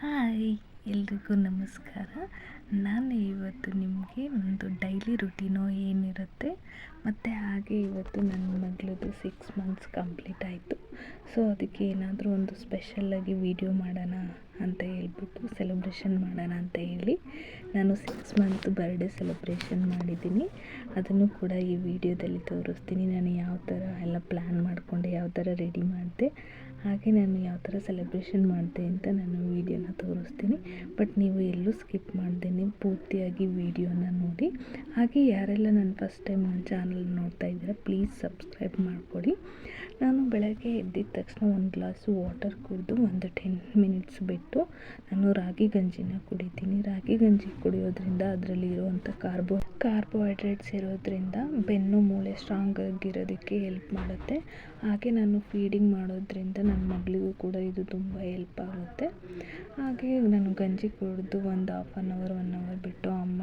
Hi, ಎಲ್ರಿಗೂ ನಮಸ್ಕಾರ. ನಾನು ಇವತ್ತು ನಿಮಗೆ ಒಂದು ಡೈಲಿ ರುಟೀನು ಏನಿರುತ್ತೆ ಮತ್ತು ಹಾಗೆ ಇವತ್ತು ನನ್ನ ಮಗಳದ್ದು 6 ಮಂತ್ಸ್ ಕಂಪ್ಲೀಟ್ ಆಯಿತು. ಸೊ ಅದಕ್ಕೆ ಏನಾದರೂ ಒಂದು ಸ್ಪೆಷಲ್ಲಾಗಿ ವೀಡಿಯೋ ಮಾಡೋಣ ಅಂತ ಹೇಳ್ಬಿಟ್ಟು ಸೆಲೆಬ್ರೇಷನ್ ಮಾಡೋಣ ಅಂತ ಹೇಳಿ ನಾನು 6 ಮಂತ್ ಬರ್ಡೇ ಸೆಲೆಬ್ರೇಷನ್ ಮಾಡಿದ್ದೀನಿ. ಅದನ್ನು ಕೂಡ ಈ ವಿಡಿಯೋದಲ್ಲಿ ತೋರಿಸ್ತೀನಿ. ನಾನು ಯಾವ ಥರ ಎಲ್ಲ ಪ್ಲ್ಯಾನ್ ಮಾಡಿಕೊಂಡೆ, ಯಾವ ಥರ ರೆಡಿ ಮಾಡಿದೆ, ಹಾಗೆ ನಾನು ಯಾವ ಥರ ಸೆಲೆಬ್ರೇಷನ್ ಮಾಡಿದೆ ಅಂತ ನಾನು ವೀಡಿಯೋನ ತೋರಿಸ್ತೀನಿ. ಬಟ್ ನೀವು ಎಲ್ಲೂ ಸ್ಕಿಪ್ ಮಾಡ್ದೇನೆ ಪೂರ್ತಿಯಾಗಿ ವೀಡಿಯೋನ ನೋಡಿ. ಹಾಗೆ ಯಾರೆಲ್ಲ ನಾನು ಫಸ್ಟ್ ಟೈಮ್ ನನ್ನ ಚಾನಲ್ ನೋಡ್ತಾ ಇದ್ದೀರಾ ಪ್ಲೀಸ್ ಸಬ್ಸ್ಕ್ರೈಬ್ ಮಾಡಿಕೊಡಿ. ನಾನು ಬೆಳಗ್ಗೆ ಎದ್ದಿದ ತಕ್ಷಣ ಒಂದು ಗ್ಲಾಸು ವಾಟರ್ ಕುಡಿದು ಒಂದು 10 ಮಿನಿಟ್ಸ್ ಬಿಟ್ಟು ನಾನು ರಾಗಿ ಗಂಜಿನ ಕುಡಿತೀನಿ. ರಾಗಿ ಗಂಜಿ ಕುಡಿಯೋದ್ರಿಂದ ಅದರಲ್ಲಿ ಇರುವಂಥ ಕಾರ್ಬೋಹೈಡ್ರೇಟ್ಸ್ ಇರೋದ್ರಿಂದ ಬೆನ್ನು ಮೂಳೆ ಸ್ಟ್ರಾಂಗ್ ಆಗಿರೋದಕ್ಕೆ ಹೆಲ್ಪ್ ಮಾಡುತ್ತೆ. ಹಾಗೆ ನಾನು ಫೀಡಿಂಗ್ ಮಾಡೋದ್ರಿಂದ ನನ್ನ ಮಗಳಿಗೂ ಕೂಡ ಇದು ತುಂಬ ಹೆಲ್ಪ್ ಆಗುತ್ತೆ. ಹಾಗೆ ನಾನು ಗಂಜಿ ಕುಡಿದು ಒಂದು 1 ಅವರ್ ಬಿಟ್ಟು ಅಮ್ಮ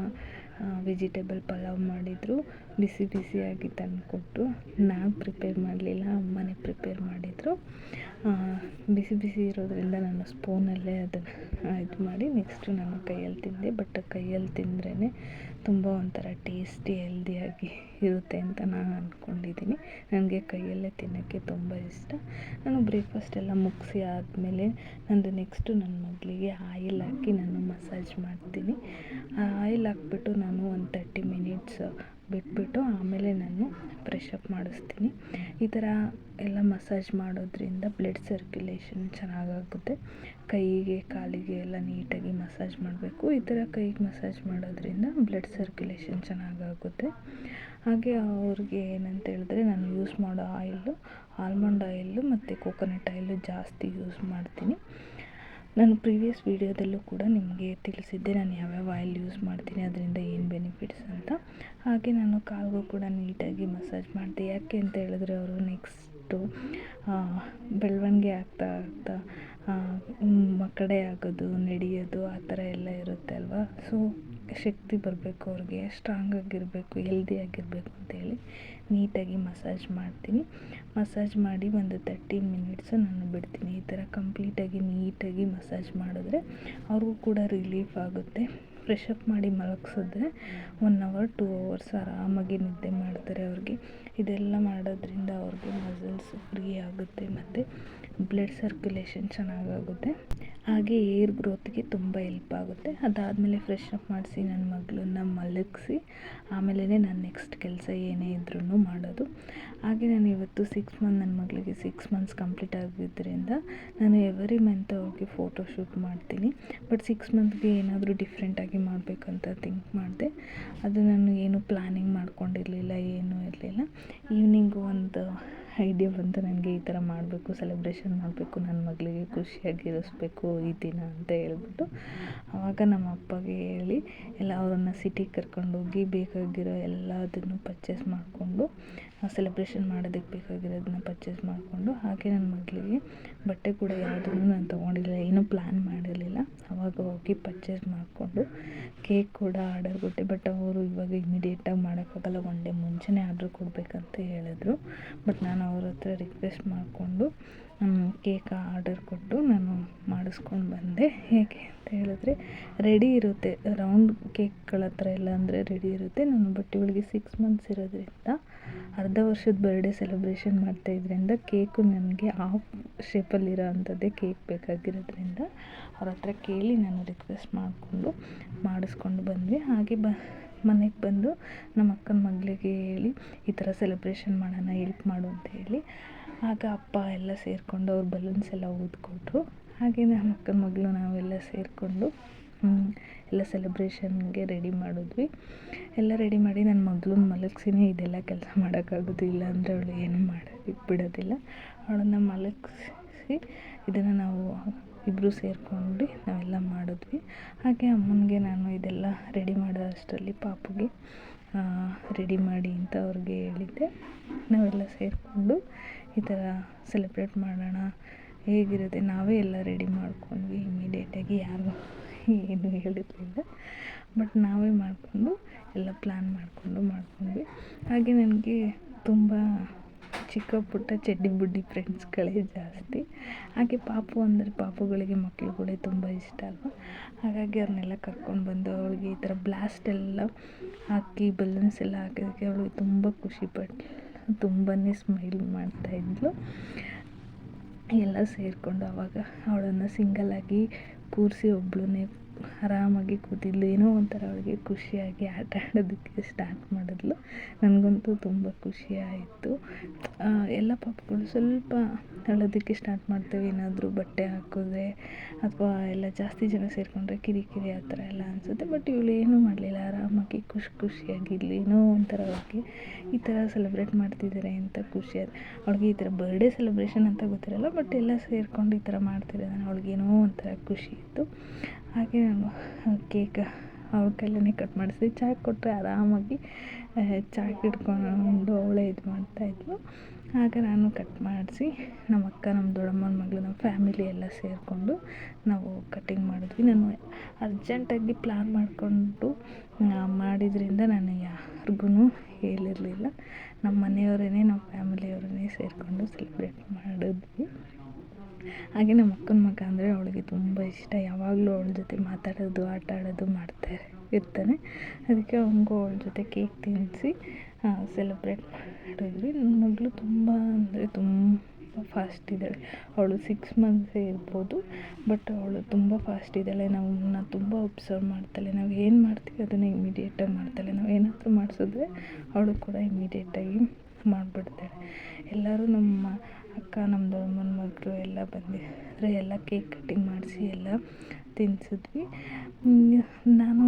ವೆಜಿಟೇಬಲ್ ಪಲಾವ್ ಮಾಡಿದರು. ಬಿಸಿ ಬಿಸಿಯಾಗಿ ತಂದುಕೊಟ್ಟು, ನಾನು ಪ್ರಿಪೇರ್ ಮಾಡಲಿಲ್ಲ, ಅಮ್ಮನೇ ಪ್ರಿಪೇರ್ ಮಾಡಿದರು. ಬಿಸಿ ಬಿಸಿ ಇರೋದ್ರಿಂದ ನಾನು ಸ್ಪೂನಲ್ಲೇ ಅದನ್ನು ಇದು ಮಾಡಿ ನೆಕ್ಸ್ಟು ನಾನು ಕೈಯಲ್ಲಿ ತಿಂದೆ. ಬಟ್ ಕೈಯಲ್ಲಿ ತಿಂದ್ರೇ ತುಂಬ ಒಂಥರ ಟೇಸ್ಟಿ ಹೆಲ್ದಿಯಾಗಿ ಇರುತ್ತೆ ಅಂತ ನಾನು ಅಂದ್ಕೊಂಡಿದ್ದೀನಿ. ನನಗೆ ಕೈಯಲ್ಲೇ ತಿನ್ನೋಕ್ಕೆ ತುಂಬ ಇಷ್ಟ. ನಾನು ಬ್ರೇಕ್ಫಾಸ್ಟ್ ಎಲ್ಲ ಮುಗಿಸಿ ಆದಮೇಲೆ ನಂದು ನೆಕ್ಸ್ಟು ನನ್ನ ಮಗಳಿಗೆ ಆಯಿಲ್ ಹಾಕಿ ನಾನು ಮಸಾಜ್ ಮಾಡ್ತೀನಿ. ಆಯಿಲ್ ಹಾಕ್ಬಿಟ್ಟು ನಾನು ಒಂದು 30 ಮಿನಿಟ್ಸ್ ಬಿಟ್ಬಿಟ್ಟು ಆಮೇಲೆ ನಾನು ಫ್ರೆಶ್ ಅಪ್ ಮಾಡಿಸ್ತೀನಿ. ಈ ಥರ ಎಲ್ಲ ಮಸಾಜ್ ಮಾಡೋದ್ರಿಂದ ಬ್ಲಡ್ ಸರ್ಕ್ಯುಲೇಷನ್ ಚೆನ್ನಾಗಾಗುತ್ತೆ. ಕೈಗೆ ಕಾಲಿಗೆ ಎಲ್ಲ ನೀಟಾಗಿ ಮಸಾಜ್ ಮಾಡಬೇಕು. ಈ ಥರ ಕೈಗೆ ಮಸಾಜ್ ಮಾಡೋದ್ರಿಂದ ಬ್ಲಡ್ ಸರ್ಕ್ಯುಲೇಷನ್ ಚೆನ್ನಾಗಾಗುತ್ತೆ. ಹಾಗೆ ಅವ್ರಿಗೆ ಏನಂತ ಹೇಳಿದ್ರೆ ನಾನು ಯೂಸ್ ಮಾಡೋ ಆಯಿಲು ಆಲ್ಮಂಡ್ ಆಯಿಲು ಮತ್ತು ಕೋಕೋನಟ್ ಆಯಿಲು ಜಾಸ್ತಿ ಯೂಸ್ ಮಾಡ್ತೀನಿ. ನಾನು ಪ್ರೀವಿಯಸ್ ವೀಡಿಯೋದಲ್ಲೂ ಕೂಡ ನಿಮಗೆ ತಿಳಿಸಿದ್ದೆ ನಾನು ಯಾವ್ಯಾವ ಆಯಿಲ್ ಯೂಸ್ ಮಾಡ್ತೀನಿ, ಅದರಿಂದ ಏನು ಬೆನಿಫಿಟ್ಸ್ ಅಂತ. ಹಾಗೆ ನಾನು ಕಾಲಿಗೂ ಕೂಡ ನೀಟಾಗಿ ಮಸಾಜ್ ಮಾಡಿದೆ. ಯಾಕೆ ಅಂತ ಹೇಳಿದ್ರೆ ಅವರು ನೆಕ್ಸ್ಟು ಬೆಳವಣಿಗೆ ಆಗ್ತಾ ಮಕ್ಕಡೆ ಆಗೋದು, ನಡೆಯೋದು ಆ ಥರ ಎಲ್ಲ ಇರುತ್ತೆ ಅಲ್ವಾ. ಸೊ ಶಕ್ತಿ ಬರಬೇಕು, ಅವ್ರಿಗೆ ಸ್ಟ್ರಾಂಗ್ ಆಗಿರಬೇಕು, ಹೆಲ್ದಿಯಾಗಿರಬೇಕು ಅಂತೇಳಿ ನೀಟಾಗಿ ಮಸಾಜ್ ಮಾಡ್ತೀನಿ. ಮಸಾಜ್ ಮಾಡಿ ಒಂದು 30 ಮಿನಿಟ್ಸು ನಾನು ಬಿಡ್ತೀನಿ. ಈ ಥರ ಕಂಪ್ಲೀಟಾಗಿ ನೀಟಾಗಿ ಮಸಾಜ್ ಮಾಡಿದ್ರೆ ಅವ್ರಿಗೂ ಕೂಡ ರಿಲೀಫ್ ಆಗುತ್ತೆ. ಫ್ರೆಶ್ ಅಪ್ ಮಾಡಿ ಮಲಗಿಸಿದ್ರೆ 1 ಅವರ್ 2 ಅವರ್ಸ್ ಆರಾಮಾಗಿ ನಿದ್ದೆ ಮಾಡ್ತಾರೆ. ಅವ್ರಿಗೆ ಇದೆಲ್ಲ ಮಾಡೋದ್ರಿಂದ ಅವ್ರಿಗೆ ಮಸಲ್ಸ್ ಫ್ರೀ ಆಗುತ್ತೆ ಮತ್ತು ಬ್ಲಡ್ ಸರ್ಕ್ಯುಲೇಷನ್ ಚೆನ್ನಾಗಾಗುತ್ತೆ. ಹಾಗೆ ಏರ್ ಗ್ರೋತ್ಗೆ ತುಂಬ ಹೆಲ್ಪ್ ಆಗುತ್ತೆ. ಅದಾದಮೇಲೆ ಫ್ರೆಶ್ ಅಪ್ ಮಾಡಿಸಿ ನನ್ನ ಮಗಳನ್ನ ಮಲಗಿಸಿ ಆಮೇಲೆ ನಾನು ನೆಕ್ಸ್ಟ್ ಕೆಲಸ ಏನೇ ಇದ್ರೂ ಮಾಡೋದು. ಹಾಗೆ ನಾನು ಇವತ್ತು ನನ್ನ ಮಗಳಿಗೆ 6 ಮಂತ್ಸ್ ಕಂಪ್ಲೀಟ್ ಆಗಿದ್ದರಿಂದ ನಾನು ಎವ್ರಿ ಮಂತ್ ಅವ್ರಿಗೆ ಫೋಟೋ ಶೂಟ್ ಮಾಡ್ತೀನಿ. ಬಟ್ 6 ಮಂತ್ಗೆ ಏನಾದರೂ ಡಿಫ್ರೆಂಟಾಗಿ ಮಾಡಬೇಕಂತ ಥಿಂಕ್ ಮಾಡಿದೆ. ಅದು ನಾನು ಏನು ಪ್ಲ್ಯಾನಿಂಗ್ ಮಾಡ್ಕೊಂಡಿರಲಿಲ್ಲ, ಏನೂ ಇರಲಿಲ್ಲ. ಈವ್ನಿಂಗು ಒಂದು ಐಡಿಯಾ ಬಂತು ನನಗೆ, ಈ ಥರ ಮಾಡಬೇಕು, ಸೆಲೆಬ್ರೇಷನ್ ಮಾಡಬೇಕು, ನನ್ನ ಮಗಳಿಗೆ ಖುಷಿಯಾಗಿರಿಸ್ಬೇಕು ಈ ದಿನ ಅಂತ ಹೇಳ್ಬಿಟ್ಟು. ಆವಾಗ ನಮ್ಮ ಅಪ್ಪಗೆ ಹೇಳಿ ಎಲ್ಲ ಅವರನ್ನು ಸಿಟಿಗೆ ಕರ್ಕೊಂಡೋಗಿ ಬೇಕಾಗಿರೋ ಎಲ್ಲದನ್ನು ಪರ್ಚೇಸ್ ಮಾಡಿಕೊಂಡು ಸೆಲೆಬ್ರೇಷನ್ ಮಾಡೋದಕ್ಕೆ ಬೇಕಾಗಿರೋದನ್ನ ಪರ್ಚೇಸ್ ಮಾಡಿಕೊಂಡು, ಹಾಗೆ ನನ್ನ ಮಗಳಿಗೆ ಬಟ್ಟೆ ಕೂಡ ಯಾವುದನ್ನು ನಾನು ತೊಗೊಂಡಿಲ್ಲ, ಏನೂ ಪ್ಲ್ಯಾನ್ ಮಾಡಿರಲಿಲ್ಲ. ಆವಾಗ ಹೋಗಿ ಪರ್ಚೇಸ್ ಮಾಡಿಕೊಂಡು ಕೇಕ್ ಕೂಡ ಆರ್ಡರ್ ಕೊಟ್ಟೆ. ಬಟ್ ಅವರು ಇವಾಗ ಇಮಿಡಿಯೇಟಾಗಿ ಮಾಡೋಕ್ಕಾಗಲ್ಲ, 1 ಡೇ ಮುಂಚೆನೇ ಆರ್ಡ್ರ್ ಕೊಡಬೇಕಂತ ಹೇಳಿದ್ರು. ಬಟ್ ನಾನು ಅವ್ರ ಹತ್ರ ರಿಕ್ವೆಸ್ಟ್ ಮಾಡಿಕೊಂಡು ಕೇಕ್ ಆರ್ಡರ್ ಕೊಟ್ಟು ನಾನು ಮಾಡಿಸ್ಕೊಂಡು ಬಂದೆ. ಹೇಗೆ ಅಂತ ಹೇಳಿದ್ರೆ ರೆಡಿ ಇರುತ್ತೆ, ರೌಂಡ್ ಕೇಕ್ಗಳ ಹತ್ರ ಎಲ್ಲ ಅಂದರೆ ರೆಡಿ ಇರುತ್ತೆ. ನಾನು ಬಟ್ ಇವಳಿಗೆ 6 ಮಂತ್ಸ್ ಇರೋದ್ರಿಂದ ಅರ್ಧ ವರ್ಷದ ಬರ್ಡೇ ಸೆಲೆಬ್ರೇಷನ್ ಮಾಡ್ತಾಯಿದ್ರಿಂದ ಕೇಕು ನನಗೆ ಹಾಫ್ ಶೇಪಲ್ಲಿರೋ ಅಂಥದ್ದೇ ಕೇಕ್ ಬೇಕಾಗಿರೋದ್ರಿಂದ ಅವ್ರ ಹತ್ರ ಕೇಳಿ ನಾನು ರಿಕ್ವೆಸ್ಟ್ ಮಾಡಿಕೊಂಡು ಮಾಡಿಸ್ಕೊಂಡು ಬಂದ್ವಿ. ಹಾಗೆ ಮನೆಗೆ ಬಂದು ನಮ್ಮ ಅಕ್ಕನ ಮಗಳಿಗೆ ಹೇಳಿ ಈ ಥರ ಸೆಲೆಬ್ರೇಷನ್ ಮಾಡೋಣ, ಹೆಲ್ಪ್ ಮಾಡು ಅಂತ ಹೇಳಿ. ಆಗ ಅಪ್ಪ ಎಲ್ಲ ಸೇರಿಕೊಂಡು ಅವ್ರು ಬಲೂನ್ಸ್ ಎಲ್ಲ ಊದ್ಕೊಟ್ರು. ಹಾಗೆ ನಮ್ಮ ಅಕ್ಕನ ಮಗಳು ನಾವೆಲ್ಲ ಸೇರಿಕೊಂಡು ಎಲ್ಲ ಸೆಲೆಬ್ರೇಷನ್ಗೆ ರೆಡಿ ಮಾಡಿದ್ವಿ. ಎಲ್ಲ ರೆಡಿ ಮಾಡಿ ನನ್ನ ಮಗಳನ್ನ ಮಲಗಿಸಿನೇ ಇದೆಲ್ಲ ಕೆಲಸ ಮಾಡೋಕ್ಕಾಗೋದು, ಇಲ್ಲಾಂದರೆ ಅವಳು ಏನೂ ಮಾಡೋಕ್ಕೆ ಬಿಡೋದಿಲ್ಲ. ಅವಳನ್ನು ಮಲಗಿಸಿ ಇದನ್ನು ನಾವು ಇಬ್ಬರು ಸೇರಿಕೊಂಡು ನಾವೆಲ್ಲ ಮಾಡಿದ್ವಿ. ಹಾಗೆ ಅಮ್ಮನಿಗೆ ನಾನು ಇದೆಲ್ಲ ರೆಡಿ ಮಾಡೋ ಅಷ್ಟರಲ್ಲಿ ಪಾಪುಗೆ ರೆಡಿ ಮಾಡಿ ಅಂತ ಅವ್ರಿಗೆ ಹೇಳಿದ್ದೆ. ನಾವೆಲ್ಲ ಸೇರಿಕೊಂಡು ಈ ಥರ ಸೆಲೆಬ್ರೇಟ್ ಮಾಡೋಣ ಹೇಗಿರುತ್ತೆ, ನಾವೇ ಎಲ್ಲ ರೆಡಿ ಮಾಡ್ಕೊಂಡ್ವಿ. ಇಮಿಡಿಯೇಟಾಗಿ ಯಾರು ಏನು ಹೇಳಿರಲಿಲ್ಲ, ಬಟ್ ನಾವೇ ಮಾಡಿಕೊಂಡು ಎಲ್ಲ ಪ್ಲ್ಯಾನ್ ಮಾಡಿಕೊಂಡ್ವಿ. ಹಾಗೆ ನನಗೆ ತುಂಬ ಚಿಕ್ಕ ಪುಟ್ಟ ಚಡ್ಡಿ ಬುಡ್ಡಿ ಫ್ರೆಂಡ್ಸ್ಗಳೇ ಜಾಸ್ತಿ. ಹಾಗೆ ಪಾಪು ಅಂದರೆ ಪಾಪುಗಳಿಗೆ ಮಕ್ಳುಗಳೇ ತುಂಬ ಇಷ್ಟ ಅಲ್ವ. ಹಾಗಾಗಿ ಅವ್ರನ್ನೆಲ್ಲ ಕರ್ಕೊಂಡು ಬಂದು ಅವಳಿಗೆ ಈ ಥರ ಬ್ಲಾಸ್ಟ್ ಎಲ್ಲ ಹಾಕಿ ಬಲೂನ್ಸ್ ಎಲ್ಲ ಹಾಕೋದಕ್ಕೆ ಅವಳಿಗೆ ತುಂಬ ಖುಷಿಪಟ್ಟು ತುಂಬಾ ಸ್ಮೈಲ್ ಮಾಡ್ತಾಯಿದ್ಲು. ಎಲ್ಲ ಸೇರಿಕೊಂಡು ಆವಾಗ ಅವಳನ್ನು ಸಿಂಗಲ್ಲಾಗಿ ಕೂರಿಸಿ ಒಬ್ಬಳನ್ನೇ ಆರಾಮಾಗಿ ಕೂತಿದ್ಲು. ಏನೋ ಒಂಥರ ಅವಳಿಗೆ ಖುಷಿಯಾಗಿ ಆಟ ಆಡೋದಕ್ಕೆ ಸ್ಟಾರ್ಟ್ ಮಾಡಿದ್ಲು. ನನಗಂತೂ ತುಂಬ ಖುಷಿ ಆಯಿತು. ಎಲ್ಲ ಪಾಪುಗಳು ಸ್ವಲ್ಪ ಅಳೋದಕ್ಕೆ ಸ್ಟಾರ್ಟ್ ಮಾಡ್ತೇವೆ, ಏನಾದರೂ ಬಟ್ಟೆ ಹಾಕಿದ್ರೆ ಅಥವಾ ಎಲ್ಲ ಜಾಸ್ತಿ ಜನ ಸೇರಿಕೊಂಡ್ರೆ ಕಿರಿಕಿರಿ ಆ ಥರ ಎಲ್ಲ ಅನಿಸುತ್ತೆ. ಬಟ್ ಇವಳು ಏನೂ ಮಾಡಲಿಲ್ಲ, ಆರಾಮಾಗಿ ಖುಷಿಯಾಗಿರಲಿ. ಏನೋ ಒಂಥರ ಅವಳಿಗೆ ಈ ಥರ ಸೆಲೆಬ್ರೇಟ್ ಮಾಡ್ತಿದ್ದಾರೆ ಅಂತ ಖುಷಿ ಆಯ್ತು. ಅವಳಿಗೆ ಈ ಥರ ಬರ್ಡೇ ಸೆಲೆಬ್ರೇಷನ್ ಅಂತ ಗೊತ್ತಿರಲ್ಲ, ಬಟ್ ಎಲ್ಲ ಸೇರಿಕೊಂಡು ಈ ಥರ ಮಾಡ್ತಿರೋದನ್ನು ಅವಳಿಗೇನೋ ಒಂಥರ ಖುಷಿ ಇತ್ತು. ಹಾಗೆ ನಾನು ಕೇಕ್ ಅವಳ ಕೈಲೇ ಕಟ್ ಮಾಡಿಸಿದೆ. ಚಹಾ ಕೊಟ್ಟರೆ ಆರಾಮಾಗಿ ಚಹಾ ಹಿಡ್ಕೊಂಡು ಅವಳೇ ಇದು ಮಾಡ್ತಾಯಿದ್ಲು. ಆಗ ನಾನು ಕಟ್ ಮಾಡಿಸಿ ನಮ್ಮ ಅಕ್ಕ, ನಮ್ಮ ದೊಡ್ಡಮ್ಮನ ಮಗಳು, ನಮ್ಮ ಫ್ಯಾಮಿಲಿ ಎಲ್ಲ ಸೇರಿಕೊಂಡು ನಾವು ಕಟ್ಟಿಂಗ್ ಮಾಡಿದ್ವಿ. ನಾನು ಅರ್ಜೆಂಟಾಗಿ ಪ್ಲ್ಯಾನ್ ಮಾಡಿಕೊಂಡು ಮಾಡಿದ್ರಿಂದ ನಾನು ಯಾರಿಗೂ ಹೇಳಿರಲಿಲ್ಲ. ನಮ್ಮ ಮನೆಯವರೇ, ನಮ್ಮ ಫ್ಯಾಮಿಲಿಯವರೇ ಸೇರಿಕೊಂಡು ಸೆಲೆಬ್ರೇಟ್ ಮಾಡಿದ್ವಿ. ಹಾಗೆ ನಮ್ಮ ಅಕ್ಕನ ಮಗ ಅಂದರೆ ಅವಳಿಗೆ ತುಂಬ ಇಷ್ಟ. ಯಾವಾಗಲೂ ಅವಳ ಜೊತೆ ಮಾತಾಡೋದು, ಆಟ ಆಡೋದು ಇರ್ತಾನೆ. ಅದಕ್ಕೆ ಅವನಿಗೂ ಅವಳ ಜೊತೆ ಕೇಕ್ ತಿನ್ನಿಸಿ ಸೆಲೆಬ್ರೇಟ್ ಮಾಡಿದ್ವಿ. ನನ್ನ ಮಗಳು ತುಂಬ ಅಂದರೆ ತುಂಬ ಫಾಸ್ಟ್ ಇದ್ದಾಳೆ. ಅವಳು 6 ಮಂತ್ಸೇ ಇರ್ಬೋದು, ಬಟ್ ಅವಳು ತುಂಬ ಫಾಸ್ಟ್ ಇದ್ದಾಳೆ. ನಮ್ಮನ್ನ ತುಂಬ ಒಬ್ಸರ್ವ್ ಮಾಡ್ತಾಳೆ. ನಾವು ಏನು ಮಾಡ್ತೀವಿ ಅದನ್ನು ಇಮಿಡಿಯೇಟಾಗಿ ಮಾಡ್ತಾಳೆ. ನಾವು ಏನಾದರೂ ಮಾಡಿಸಿದ್ರೆ ಅವಳು ಕೂಡ ಇಮಿಡಿಯೇಟಾಗಿ ಮಾಡಿಬಿಡ್ತಾಳೆ. ಎಲ್ಲರೂ ನಮ್ಮ ಅಕ್ಕ, ನಮ್ಮ ದೊಡ್ಡಮ್ಮನ ಮಗಳು ಎಲ್ಲ ಬಂದಿದ್ದರೆ ಎಲ್ಲ ಕೇಕ್ ಕಟ್ಟಿಂಗ್ ಮಾಡಿಸಿ ಎಲ್ಲ ತಿನ್ನಿಸಿದ್ವಿ. ನಾನು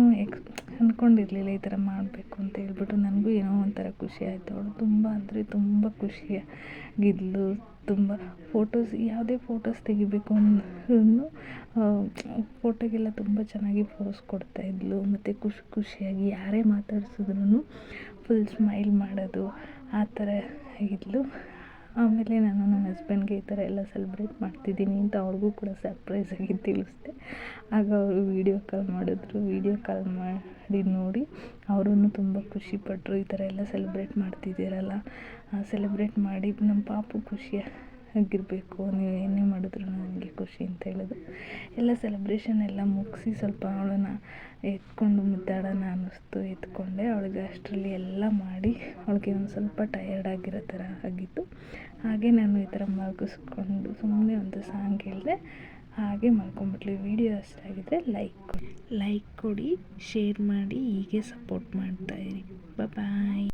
ಅಂದ್ಕೊಂಡಿರಲಿಲ್ಲ ಈ ಥರ ಮಾಡಬೇಕು ಅಂತ ಹೇಳ್ಬಿಟ್ಟು. ನನಗೂ ಏನೋ ಒಂಥರ ಖುಷಿ ಆಯಿತು. ಅವಳು ತುಂಬ ಅಂದರೆ ತುಂಬ ಖುಷಿಯಾಗಿದ್ಲು. ತುಂಬ ಯಾವುದೇ ಫೋಟೋಸ್ ತೆಗಿಬೇಕು ಅಂದ್ರೂ ಫೋಟೋಗೆಲ್ಲ ತುಂಬ ಚೆನ್ನಾಗಿ ಪೋಸ್ ಕೊಡ್ತಾಯಿದ್ಲು. ಮತ್ತು ಖುಷಿಯಾಗಿ ಯಾರೇ ಮಾತಾಡ್ಸಿದ್ರೂ ಫುಲ್ ಸ್ಮೈಲ್ ಮಾಡೋದು, ಆ ಥರ ಇದ್ಲು. ಆಮೇಲೆ ನಾನು ನನ್ನ ಹಸ್ಬೆಂಡ್ಗೆ ಈ ಥರ ಎಲ್ಲ ಸೆಲೆಬ್ರೇಟ್ ಮಾಡ್ತಿದ್ದೀನಿ ಅಂತ ಅವ್ರಿಗೂ ಕೂಡ ಸರ್ಪ್ರೈಸಾಗಿ ತಿಳಿಸಿದೆ. ಆಗ ಅವರು ವೀಡಿಯೋ ಕಾಲ್ ಮಾಡಿದ್ರು. ವೀಡಿಯೋ ಕಾಲ್ ಮಾಡಿ ನೋಡಿ ಅವರೂ ತುಂಬ ಖುಷಿಪಟ್ಟರು. ಈ ಥರ ಎಲ್ಲ ಸೆಲೆಬ್ರೇಟ್ ಮಾಡ್ತಿದ್ದೀರಲ್ಲ, ಸೆಲೆಬ್ರೇಟ್ ಮಾಡಿ ನಮ್ಮ ಪಾಪು ಖುಷಿಯಾಗಿರಬೇಕು, ನೀವು ಏನೇ ಮಾಡಿದ್ರು ನನಗೆ ಖುಷಿ ಅಂತ ಹೇಳಿದ್ರು. ಎಲ್ಲ ಸೆಲೆಬ್ರೇಷನ್ ಎಲ್ಲ ಮುಗಿಸಿ ಸ್ವಲ್ಪ ಅವಳನ್ನು ಎತ್ಕೊಂಡು ಮುದ್ದಾಡೋಣ ಅನ್ನಿಸ್ತು. ಎತ್ಕೊಂಡೆ. ಅವಳಿಗೆ ಅಷ್ಟರಲ್ಲಿ ಎಲ್ಲ ಮಾಡಿ ಅವಳಿಗೆ ಒಂದು ಸ್ವಲ್ಪ ಟಯರ್ಡ್ ಆಗಿರೋ ಥರ ಆಗಿತ್ತು. ಹಾಗೆ ನಾನು ಈ ಥರ ಮಲಗಿಸ್ಕೊಂಡು ಸುಮ್ಮನೆ ಒಂದು ಸಾಂಗ್ ಹೇಳಿದೆ, ಹಾಗೆ ಮಲ್ಕೊಂಡ್ಬಿಟ್ಲು. ವಿಡಿಯೋ ಇಷ್ಟ ಆಗಿದ್ದರೆ ಲೈಕ್ ಕೊಡಿ, ಶೇರ್ ಮಾಡಿ, ಹೀಗೆ ಸಪೋರ್ಟ್ ಮಾಡ್ತಾಯಿರಿ. ಬಾಯ್.